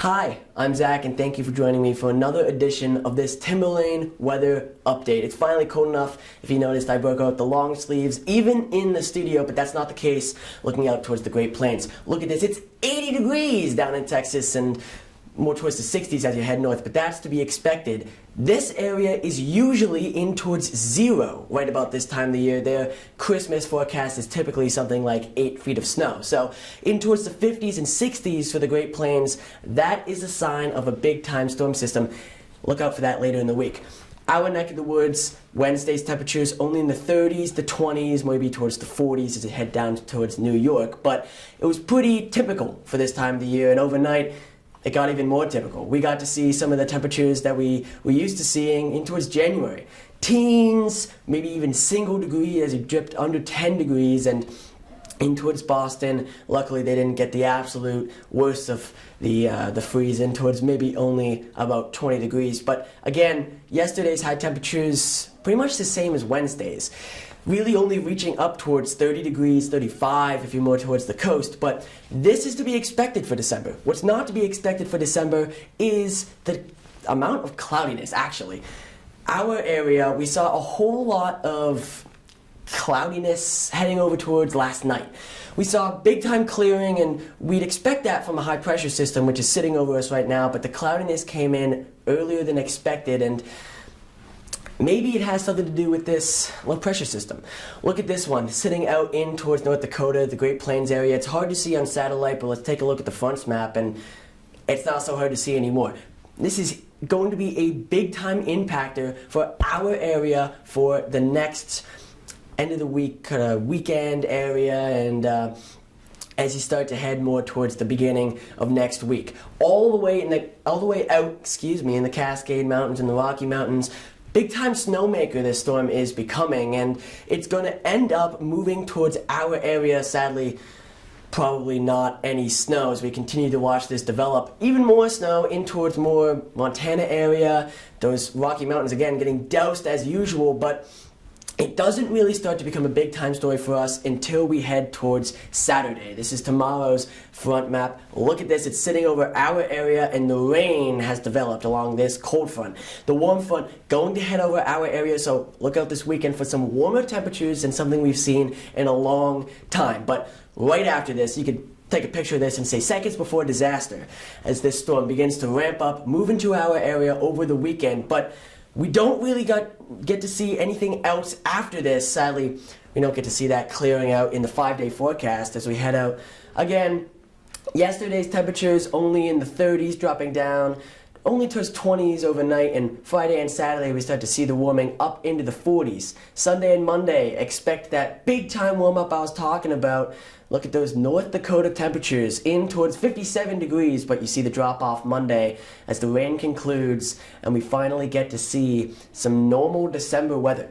Hi, I'm Zach, and thank you for joining me for another edition of this Timberlane weather update. It's finally cold enough. If you noticed, I broke out the long sleeves, even in the studio, but that's not the case looking out towards the Great Plains. Look at this, it's 80 degrees down in Texas and more towards the 60s as you head north, but that's to be expected. This area is usually in towards zero right about this time of the year. Their Christmas forecast is typically something like 8 feet of snow. So in towards the 50s and 60s for the Great Plains, that is a sign of a big time storm system. Look out for that later in the week. Our neck of the woods, Wednesday's temperatures only in the 30s, the 20s, maybe towards the 40s as you head down towards New York, but it was pretty typical for this time of the year, and overnight it got even more typical. We got to see some of the temperatures that we were used to seeing in towards January. Teens, maybe even single degree as it dripped under 10 degrees, and in towards Boston, luckily they didn't get the absolute worst of the freeze, in towards maybe only about 20 degrees. But again, yesterday's high temperatures pretty much the same as Wednesday's. Really only reaching up towards 30 degrees, 35 if you're more towards the coast, but this is to be expected for December. What's not to be expected for December is the amount of cloudiness, actually. Our area, we saw a whole lot of cloudiness heading over towards last night. We saw big time clearing, and we'd expect that from a high pressure system which is sitting over us right now, but the cloudiness came in earlier than expected, and maybe it has something to do with this low pressure system. Look at this one, sitting out in towards North Dakota, the Great Plains area. It's hard to see on satellite, but let's take a look at the fronts map, and it's not so hard to see anymore. This is going to be a big time impactor for our area for the next end of the week, kind of weekend area, and as you start to head more towards the beginning of next week. All the way out, in the Cascade Mountains and the Rocky Mountains, big time snowmaker this storm is becoming, and it's going to end up moving towards our area. Sadly, probably not any snow as we continue to watch this develop. Even more snow in towards more Montana area, those Rocky Mountains again getting doused as usual, but it doesn't really start to become a big time story for us until we head towards Saturday. This is tomorrow's front map. Look at this, it's sitting over our area, and the rain has developed along this cold front. The warm front going to head over our area, so look out this weekend for some warmer temperatures and something we've seen in a long time. But right after this, you could take a picture of this and say seconds before disaster as this storm begins to ramp up, move into our area over the weekend. But we don't really get to see anything else after this. Sadly, we don't get to see that clearing out in the 5-day forecast as we head out. Again, yesterday's temperatures only in the 30s, dropping down only towards 20s overnight, and Friday and Saturday we start to see the warming up into the 40s. Sunday and Monday, expect that big time warm up I was talking about. Look at those North Dakota temperatures in towards 57 degrees, but you see the drop off Monday as the rain concludes and we finally get to see some normal December weather.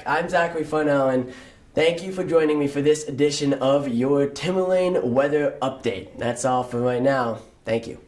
I'm Zachary Farnell, and thank you for joining me for this edition of your Timberlane weather update. That's all for right now. Thank you.